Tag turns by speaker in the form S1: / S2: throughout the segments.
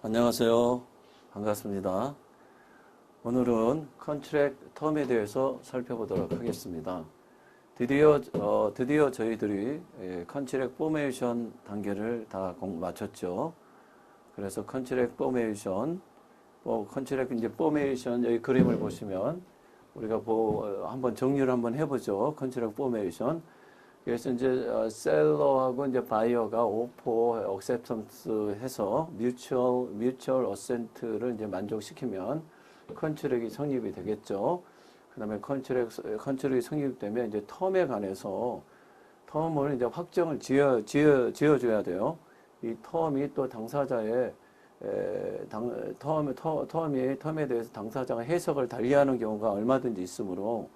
S1: 안녕하세요. 반갑습니다. 오늘은 컨트랙 텀에 대해서 살펴보도록 하겠습니다. 드디어 저희들이 컨트랙 포메이션 단계를 다 마쳤죠. 그래서 컨트랙 포메이션, 컨트랙 이제 포메이션 여기 그림을 보시면 우리가 한번 정리를 한번 해보죠. 컨트랙 포메이션. 그래서 이제 셀러하고 이제 바이어가 오퍼, 액셉턴스 해서 뮤추얼 어센트를 이제 만족시키면 컨트랙이 성립이 되겠죠. 그다음에 컨트랙이 성립되면 이제 텀에 관해서 텀을 이제 확정을 지어줘야 돼요. 이 텀이 또 당사자의 텀에 대해서 당사자가 해석을 달리하는 경우가 얼마든지 있으므로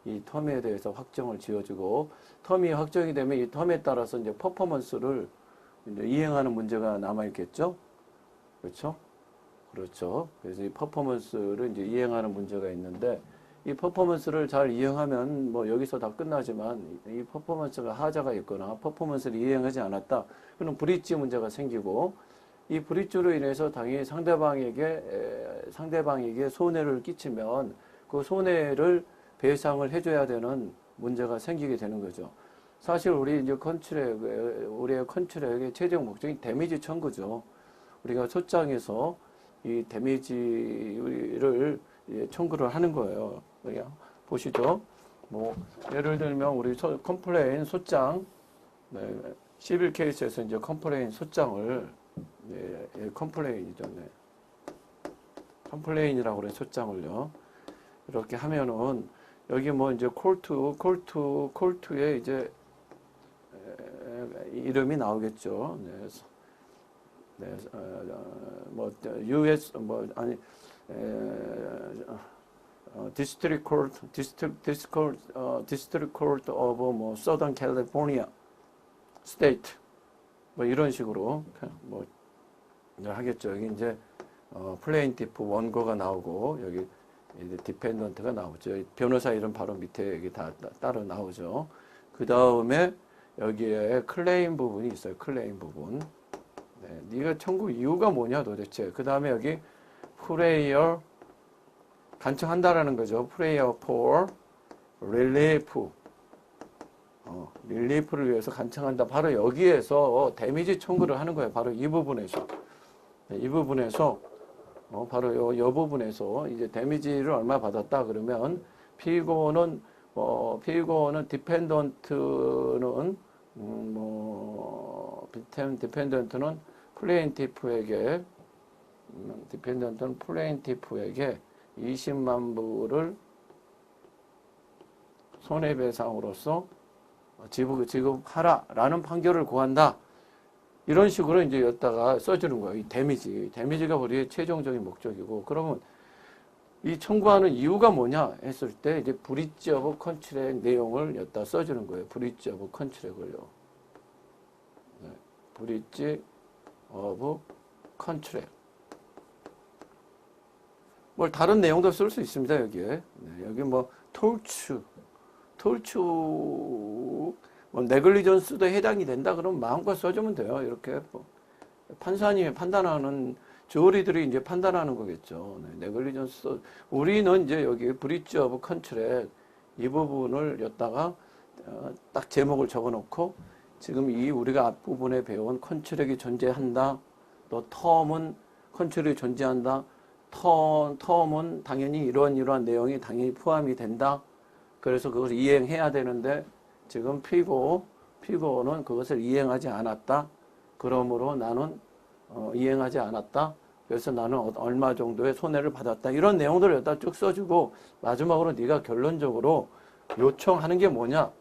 S1: 이 텀에 대해서 확정을 지어주고, 텀이 확정이 되면 이 텀에 따라서 이제 퍼포먼스를 이제 이행하는 문제가 남아있겠죠? 그렇죠? 그렇죠. 그래서 이 퍼포먼스를 이제 이행하는 문제가 있는데, 이 퍼포먼스를 잘 이행하면 뭐 여기서 다 끝나지만, 이 퍼포먼스가 하자가 있거나 퍼포먼스를 이행하지 않았다. 그럼 브릿지 문제가 생기고, 이 브릿지로 인해서 당연히 상대방에게 손해를 끼치면 그 손해를 배상을 해줘야 되는 문제가 생기게 되는 거죠. 사실 우리의 컨트랙의 최종 목적이 데미지 청구죠. 우리가 소장에서 이 데미지를 청구를 하는 거예요. 그냥 보시죠. 뭐 예를 들면 우리 컴플레인 소장, 시빌 케이스에서 이제 컴플레인 소장을 컴플레인이죠. 컴플레인이라고 그래 소장을요. 이렇게 하면은 여기 뭐 이제 콜투에 이제 이름이 나오겠죠. 뭐 US District Court of 뭐 Southern California State 뭐 이런 식으로 뭐 하겠죠. 여기 이제 플레인티프 원고가 나오고 여기 디펜던트가 나오죠. 변호사 이름 바로 밑에 여기 다 따로 나오죠. 그 다음에 여기에 클레임 부분이 있어요. 클레임 부분. 네가 청구 이유가 뭐냐 도대체. 그 다음에 여기 프레이어 간청한다라는 거죠. 프레이어 for relief. 릴리프를 위해서 간청한다. 바로 여기에서 데미지 청구를 하는 거예요. 바로 이 부분에서. 이 부분에서 바로 요 부분에서 이제 데미지를 얼마 받았다 그러면 피고는 디펜던트는 디펜던트는 플레인티프에게 20만 불을 손해배상으로서 지급하라라는 판결을 구한다. 이런 식으로 이제 여기다가 써주는 거예요. 이 데미지가 우리의 최종적인 목적이고, 그러면 이 청구하는 이유가 뭐냐 했을 때 이제 브리지 오브 컨트랙 내용을 여기다 써주는 거예요. 브리지 오브 컨트랙을요. 브리지 오브 컨트랙. 뭘 다른 내용도 쓸 수 있습니다. 여기에. 여기 뭐 톨추 뭐 네글리전스도 해당이 된다 그러면 마음껏 써주면 돼요. 이렇게 판사님이 판단하는 주어리들이 이제 판단하는 거겠죠. 네글리전스 우리는 이제 여기 브리지 오브 컨트랙 이 부분을 였다가 딱 제목을 적어놓고 지금 이 우리가 앞부분에 배운 컨트랙이 존재한다. 또 텀은 컨트랙이 존재한다. 텀은 당연히 이러한 내용이 당연히 포함이 된다. 그래서 그것을 이행해야 되는데 지금 피고는 그것을 이행하지 않았다. 그러므로 나는 이행하지 않았다. 그래서 나는 얼마 정도의 손해를 받았다. 이런 내용들을 여기다 쭉 써주고 마지막으로 네가 결론적으로 요청하는 게 뭐냐.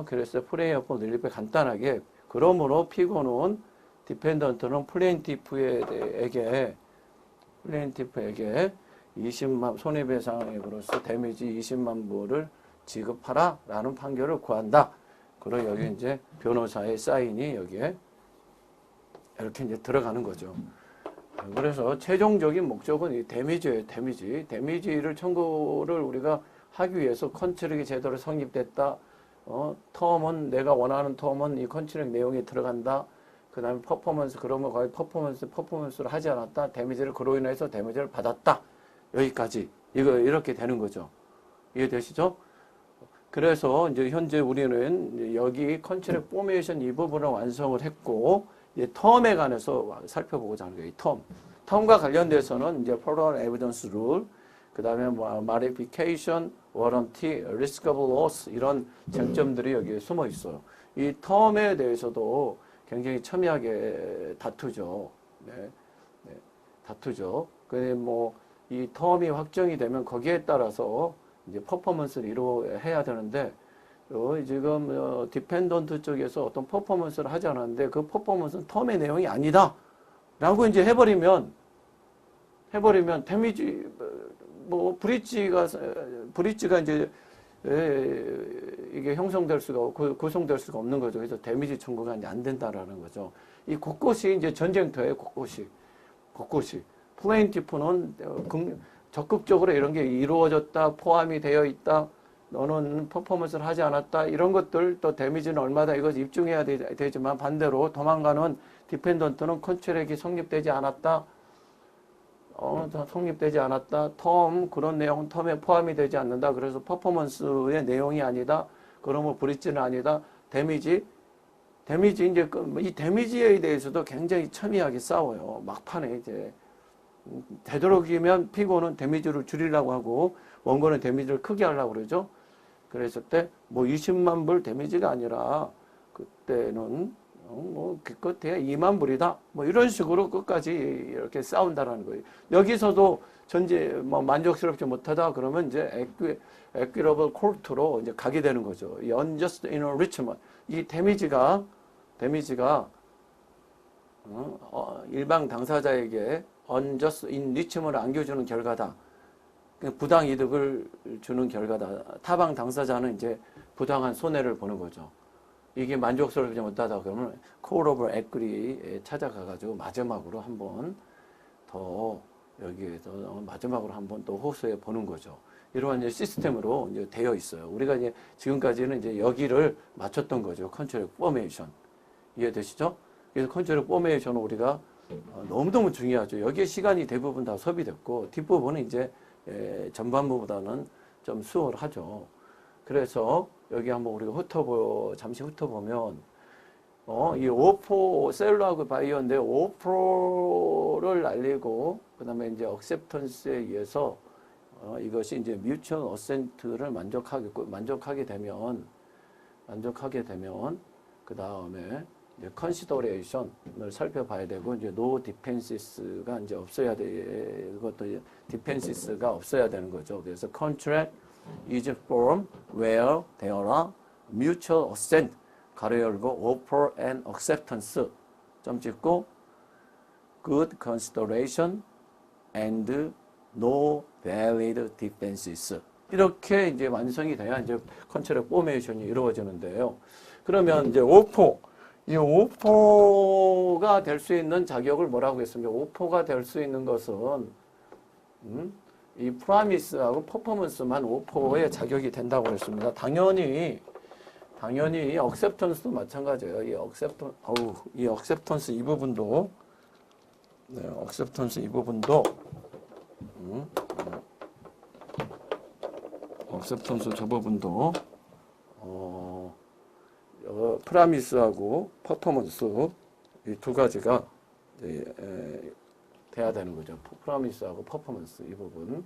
S1: 그래서 프레이어 포 릴리프 간단하게 그러므로 피고는 디펜던트는 플레인티프에게 20만 손해배상액으로서 데미지 20만 불을 지급하라 라는 판결을 구한다. 그리고 여기 이제 변호사의 사인이 여기에 이렇게 이제 들어가는 거죠. 그래서 최종적인 목적은 이 데미지예요. 데미지를 청구를 우리가 하기 위해서 컨트랙이 제대로 성립됐다. 텀은 내가 원하는 텀은 이 컨트랙 내용에 들어간다. 그 다음에 퍼포먼스, 그러면 거의 퍼포먼스를 하지 않았다. 데미지를, 그로 인해서 데미지를 받았다. 여기까지. 이렇게 되는 거죠. 이해되시죠? 그래서 이제 현재 우리는 여기 컨트랙 포메이션 이 부분을 완성을 했고, 이제 텀에 관해서 살펴보고자 하는 거예요. 이 텀. 텀과 관련돼서는 이제 Federal Evidence Rule, 그 다음에 뭐 Modification, Warranty, Risk of Loss 이런 쟁점들이 여기에 숨어 있어요. 이 텀에 대해서도 굉장히 첨예하게 다투죠. 네, 네, 다투죠. 근데 뭐 이 텀이 확정이 되면 거기에 따라서 이제 퍼포먼스를 이루어야 되는데 지금 디펜던트 쪽에서 어떤 퍼포먼스를 하지 않았는데 그 퍼포먼스는 텀의 내용이 아니다 라고 이제 해버리면 데미지 뭐 브릿지가 이제 이게 형성될 수가 구성될 수가 없는 거죠. 그래서 데미지 청구가 이제 안 된다라는 거죠. 이 곳곳이 이제 전쟁터예요. 곳곳이 플레인티프는 적극적으로 이런 게 이루어졌다, 포함이 되어 있다, 너는 퍼포먼스를 하지 않았다, 이런 것들, 또 데미지는 얼마다, 이것 입증해야 되지만 반대로 도망가는 디펜던트는 컨트랙이 성립되지 않았다, 텀, 그런 내용은 텀에 포함이 되지 않는다. 그래서 퍼포먼스의 내용이 아니다. 그러면 브릿지는 아니다. 데미지 이제 이 데미지에 대해서도 굉장히 첨예하게 싸워요. 막판에 이제. 되도록이면 피고는 데미지를 줄이려고 하고 원고는 데미지를 크게 하려고 그러죠. 그랬을 때 뭐 20만 불 데미지가 아니라 그때는 뭐 기껏해야 2만 불이다. 뭐 이런 식으로 끝까지 이렇게 싸운다라는 거예요. 여기서도 뭐 만족스럽지 못하다 그러면 이제 equitable court로 이제 가게 되는 거죠. 이 unjust enrichment, 이 데미지가 일방 당사자에게 unjust enrichment을 안겨주는 결과다. 부당 이득을 주는 결과다. 타방 당사자는 이제 부당한 손해를 보는 거죠. 이게 만족스럽지 못하다 그러면 Court of Equity에 찾아가가지고 마지막으로 한번 더 여기에서 마지막으로 한번 또 호소해 보는 거죠. 이러한 이제 시스템으로 이제 되어 있어요. 우리가 이제 지금까지는 이제 여기를 맞췄던 거죠. 컨트랙 포메이션. 이해되시죠? 그래서 컨트랙 포메이션은 우리가 너무너무 중요하죠. 여기에 시간이 대부분 다 소비됐고 뒷부분은 이제 전반부보다는 좀 수월하죠. 그래서 여기 한번 우리가 잠시 훑어보면 이 오포 셀러하고 바이오인데 오포를 날리고 그다음에 이제 억셉턴스에 의해서 이것이 이제 뮤추얼 어센트를 만족하게 되면 그 다음에 컨시더레이션을 살펴봐야 되고 이제 노 디펜시스가 이제 없어야 돼. 그것도 디펜시스가 없어야 되는 거죠. 그래서 contract is formed where there are mutual assent 가로 열고 offer and acceptance 점 찍고 good consideration and no valid defenses 이렇게 이제 완성이 돼야 이제 컨트랙 포메이션이 이루어지는데요. 그러면 이제 이 오포가 될 수 있는 자격을 뭐라고 했습니까? 오포가 될 수 있는 것은 이 프라미스하고 퍼포먼스만 오포의 자격이 된다고 했습니다. 당연히 억셉턴스도 마찬가지예요. 이 억셉턴스 이 부분도 억셉턴스 이 부분도 억셉턴스 저 부분도 프라미스하고 퍼포먼스 이 두 가지가 돼야 되는 거죠. 프라미스하고 퍼포먼스 이 부분.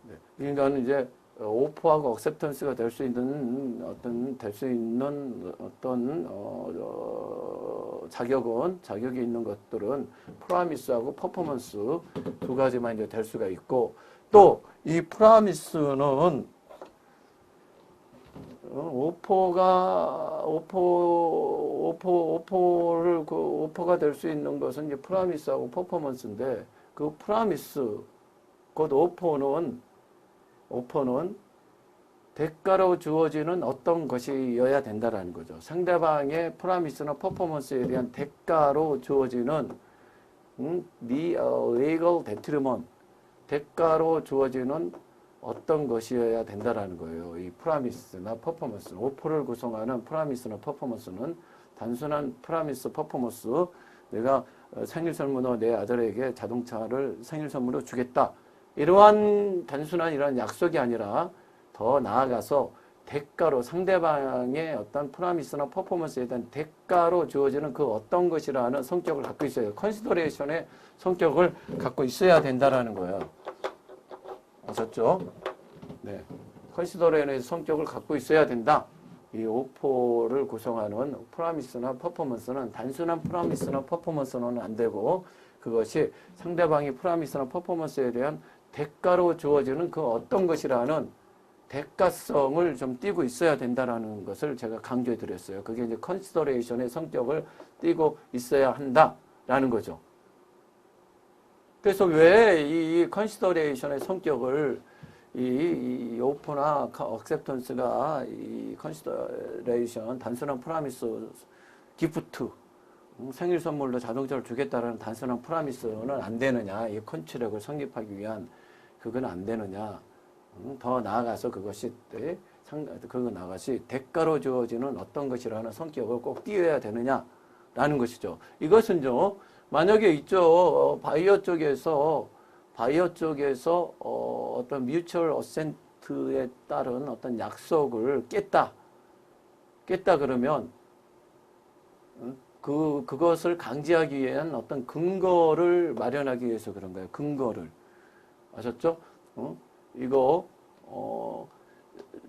S1: 네. 그러니까 이제 오퍼하고 억셉턴스가 될 수 있는 자격이 있는 것들은 프라미스하고 퍼포먼스 두 가지만 이제 될 수가 있고 또 이 프라미스는 오퍼가 될 수 있는 것은 이제 프라미스하고 퍼포먼스인데 그 프라미스 곧 오퍼는 대가로 주어지는 어떤 것이어야 된다라는 거죠. 상대방의 프라미스나 퍼포먼스에 대한 대가로 주어지는 legal detriment 대가로 주어지는 어떤 것이어야 된다라는 거예요. 이 프라미스나 퍼포먼스, 오퍼를 구성하는 프라미스나 퍼포먼스는 단순한 프라미스 퍼포먼스, 내가 생일 선물로 내 아들에게 자동차를 생일 선물로 주겠다. 이러한 단순한 이런 약속이 아니라 더 나아가서 대가로 상대방의 어떤 프라미스나 퍼포먼스에 대한 대가로 주어지는 그 어떤 것이라는 성격을 갖고 있어요. 컨시더레이션의 성격을 갖고 있어야 된다라는 거예요. 아셨죠? 네. 컨시더레이션의 성격을 갖고 있어야 된다. 이 오포를 구성하는 프라미스나 퍼포먼스는 단순한 프라미스나 퍼포먼스는 안 되고 그것이 상대방이 프라미스나 퍼포먼스에 대한 대가로 주어지는 그 어떤 것이라는 대가성을 좀 띠고 있어야 된다라는 것을 제가 강조해 드렸어요. 그게 이제 컨시더레이션의 성격을 띠고 있어야 한다라는 거죠. 그래서 왜 이 컨시더레이션의 성격을 이 오퍼나 억셉턴스가 이 컨시더레이션 단순한 프라미스 기프트 생일 선물로 자동차를 주겠다라는 단순한 프라미스는 안 되느냐, 이 컨트랙을 성립하기 위한 그건 안 되느냐. 더 나아가서 그것이 대가로 주어지는 어떤 것이라는 성격을 꼭 띄어야 되느냐라는 것이죠. 이것은요, 만약에 있죠, 바이어 쪽에서 어떤 뮤추얼 어센트에 따른 어떤 약속을 깼다 그러면 그것을 강제하기 위한 어떤 근거를 마련하기 위해서 그런 거예요. 근거를. 아셨죠? 이거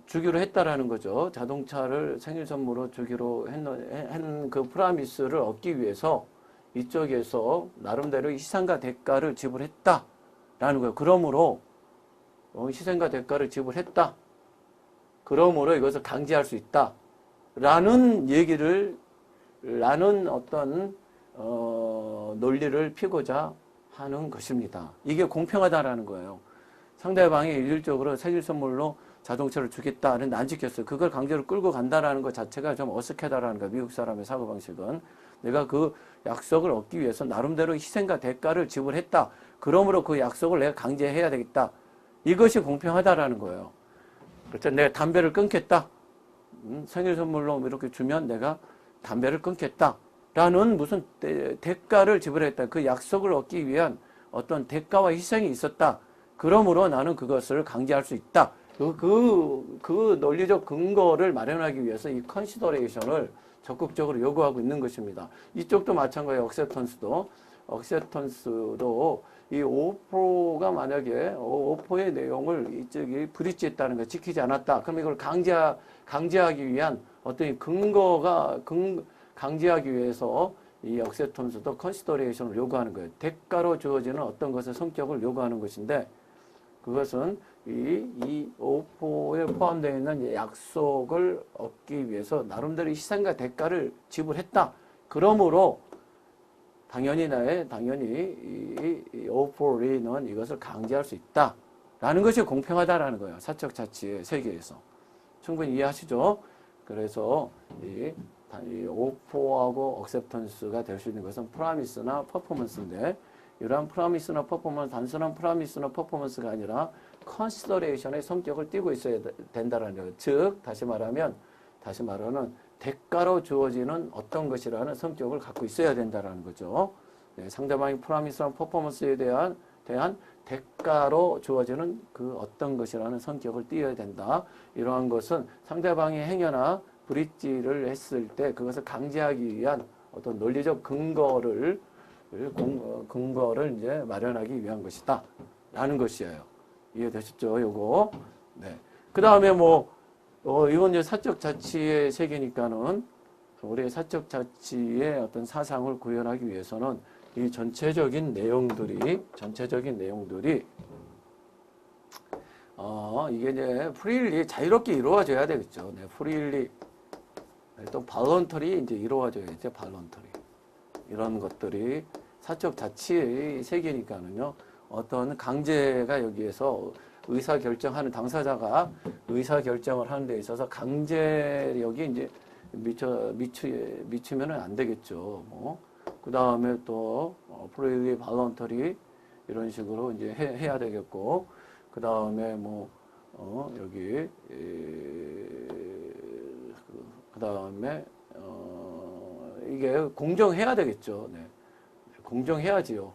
S1: 주기로 했다라는 거죠. 자동차를 생일 선물로 주기로 한 그 프라미스를 얻기 위해서 이쪽에서 나름대로 희생과 대가를 지불했다라는 거예요. 그러므로 희생과 대가를 지불했다. 그러므로 이것을 강제할 수 있다라는 얘기를 라는 어떤 논리를 피고자 하는 것입니다. 이게 공평하다라는 거예요. 상대방이 일률적으로 생일 선물로 자동차를 주겠다는 안 지켰어요. 그걸 강제로 끌고 간다라는 것 자체가 좀 어색하다라는 거예요. 미국 사람의 사고방식은. 내가 그 약속을 얻기 위해서 나름대로 희생과 대가를 지불했다. 그러므로 그 약속을 내가 강제해야 되겠다. 이것이 공평하다라는 거예요. 그렇죠. 내가 담배를 끊겠다. 생일 선물로 이렇게 주면 내가 담배를 끊겠다라는 무슨 대가를 지불했다. 그 약속을 얻기 위한 어떤 대가와 희생이 있었다. 그러므로 나는 그것을 강제할 수 있다. 그 논리적 근거를 마련하기 위해서 이 컨시더레이션을 적극적으로 요구하고 있는 것입니다. 이쪽도 마찬가지예요. 억셉턴스도 이 오포가 만약에 오포의 내용을 이쪽이 브리치했다는 거 지키지 않았다. 그럼 이걸 강제하기 위한 어떤 강제하기 위해서 이 억셉턴스도 컨시더레이션을 요구하는 거예요. 대가로 주어지는 어떤 것의 성격을 요구하는 것인데 그것은 이 오포에 포함되어 있는 약속을 얻기 위해서 나름대로 희생과 대가를 지불했다. 그러므로 당연히 이 오포리는 이것을 강제할 수 있다라는 것이 공평하다라는 거예요. 사적 자치의 세계에서. 충분히 이해하시죠? 그래서 이 오포하고 억셉턴스가 될 수 있는 것은 프라미스나 퍼포먼스인데 이러한 프라미스나 퍼포먼스, 단순한 프라미스나 퍼포먼스가 아니라 컨시더레이션의 성격을 띠고 있어야 된다는 거예요. 즉 다시 말하는 대가로 주어지는 어떤 것이라는 성격을 갖고 있어야 된다는 거죠. 네, 상대방이 프라미스나 퍼포먼스에 대한 대가로 주어지는 그 어떤 것이라는 성격을 띠어야 된다. 이러한 것은 상대방이 행여나 브릿지를 했을 때 그것을 강제하기 위한 어떤 논리적 근거를 이제 마련하기 위한 것이다. 라는 것이에요. 이해되셨죠? 요거. 네. 그 다음에 이건 이제 사적 자치의 세계니까는 우리의 사적 자치의 어떤 사상을 구현하기 위해서는 이 전체적인 내용들이 이게 이제 프리일리 자유롭게 이루어져야 되겠죠. 네, 프리일리 또 발런터리 이제 이루어져야죠. 발런터리 이런 것들이 사적 자치의 세계니까는요. 어떤 강제가 여기에서 의사결정하는 당사자가 의사결정을 하는 데 있어서 강제력이 이제 미치면은 안 되겠죠. 그 다음에 또 프리윌리 발런터리 이런 식으로 이제 해야 되겠고 그 다음에 여기 그 다음에 이게 공정해야 되겠죠. 네. 공정해야지요.